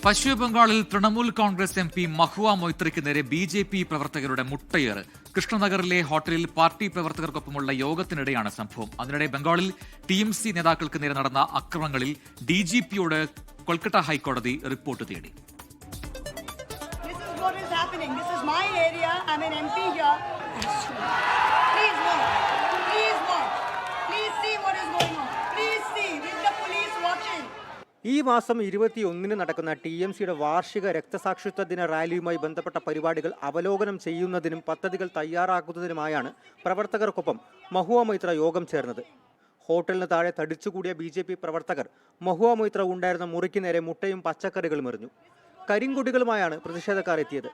പശ്ചിമബംഗാളിൽ Trinamool Congress M P Mahua മൊയ്ത്രയ്ക്ക് നേരെ BJP പ്രവർത്തകരുടെ മുട്ടയേറ്. കൃഷ്ണനഗറിലെ ഹോട്ടലിൽ പാർട്ടി പ്രവർത്തകർക്കൊപ്പമുള്ള യോഗത്തിനിടെയാണ് സംഭവം. അതിനിടെ ബംഗാളിൽ ടി.എം.സി നേതാക്കൾക്ക് നേരെ നടന്ന അക്രമങ്ങളിൽ ഡി.ജി.പിയോട് കൊൽക്കത്ത ഹൈക്കോടതി റിപ്പോർട്ട് തേടി. ഈ മാസം 21-ന് നടക്കുന്ന ടി.എം.സിയുടെ വാർഷിക രക്തസാക്ഷിത്വ ദിന റാലിയുമായി ബന്ധപ്പെട്ട പരിപാടികൾ അവലോകനം ചെയ്യുന്നതിനും പദ്ധതികൾ തയ്യാറാക്കുന്നതിനുമായാണ് പ്രവർത്തകർക്കൊപ്പം മഹുവ മൊയ്ത്ര യോഗം ചേർന്നത്. ഹോട്ടലിന് താഴെ തടിച്ചുകൂടിയ ബി.ജെ.പി പ്രവർത്തകർ മഹുവ മൊയ്ത്ര ഉണ്ടായിരുന്ന മുറിക്ക് നേരെ മുട്ടയും പച്ചക്കറികളും എറിഞ്ഞു. കരിങ്കൊടികളുമായാണ് പ്രതിഷേധക്കാർ എത്തിയത്.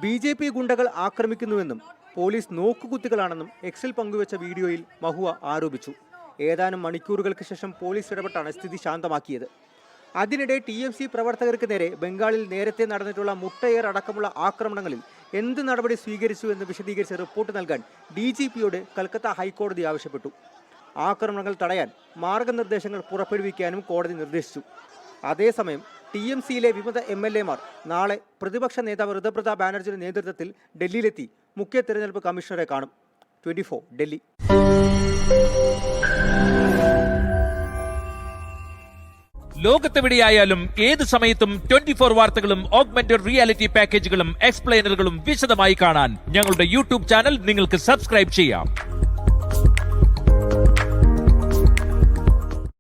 ബി.ജെ.പി ഗുണ്ടകൾ ആക്രമിക്കുന്നുവെന്നും പോലീസ് നോക്കുകുത്തികളാണെന്നും എക്സിൽ പങ്കുവച്ച വീഡിയോയിൽ മഹുവ ആരോപിച്ചു. ഏതാനും മണിക്കൂറുകൾക്ക് ശേഷം പോലീസ് ഇടപെട്ടാണ് സ്ഥിതി ശാന്തമാക്കിയത്. അതിനിടെ ടി.എം.സി പ്രവർത്തകർക്ക് നേരെ ബംഗാളിൽ നേരത്തെ നടന്നിട്ടുള്ള മുട്ടയേർ അടക്കമുള്ള ആക്രമണങ്ങളിൽ എന്ത് നടപടി സ്വീകരിച്ചു എന്ന് വിശദീകരിച്ച് റിപ്പോർട്ട് നൽകാൻ ഡി.ജി.പിയോട് കൽക്കത്ത ഹൈക്കോടതി ആവശ്യപ്പെട്ടു. ആക്രമണങ്ങൾ തടയാൻ മാർഗനിർദ്ദേശങ്ങൾ പുറപ്പെടുവിക്കാനും കോടതി നിർദ്ദേശിച്ചു. അതേസമയം ടി.എം.സിയിലെ വിമത എം.എൽ.എമാർ നാളെ പ്രതിപക്ഷ നേതാവ് ഋതുപ്രതാ ബാനർജിയുടെ നേതൃത്വത്തിൽ ഡൽഹിയിലെത്തി മുഖ്യ തെരഞ്ഞെടുപ്പ് കമ്മീഷണറെ കാണും. 24 ഡൽഹി. ലോകത്തെവിടെയായാലും ഏത് സമയത്തും 24 വാർത്തകളും ഓഗ്മെന്റഡ് റിയാലിറ്റി പാക്കേജുകളും എക്സ്പ്ലെയിനറുകളും വിശദമായി കാണാൻ ഞങ്ങളുടെ യൂട്യൂബ് ചാനൽ നിങ്ങൾക്ക് സബ്സ്ക്രൈബ് ചെയ്യാം.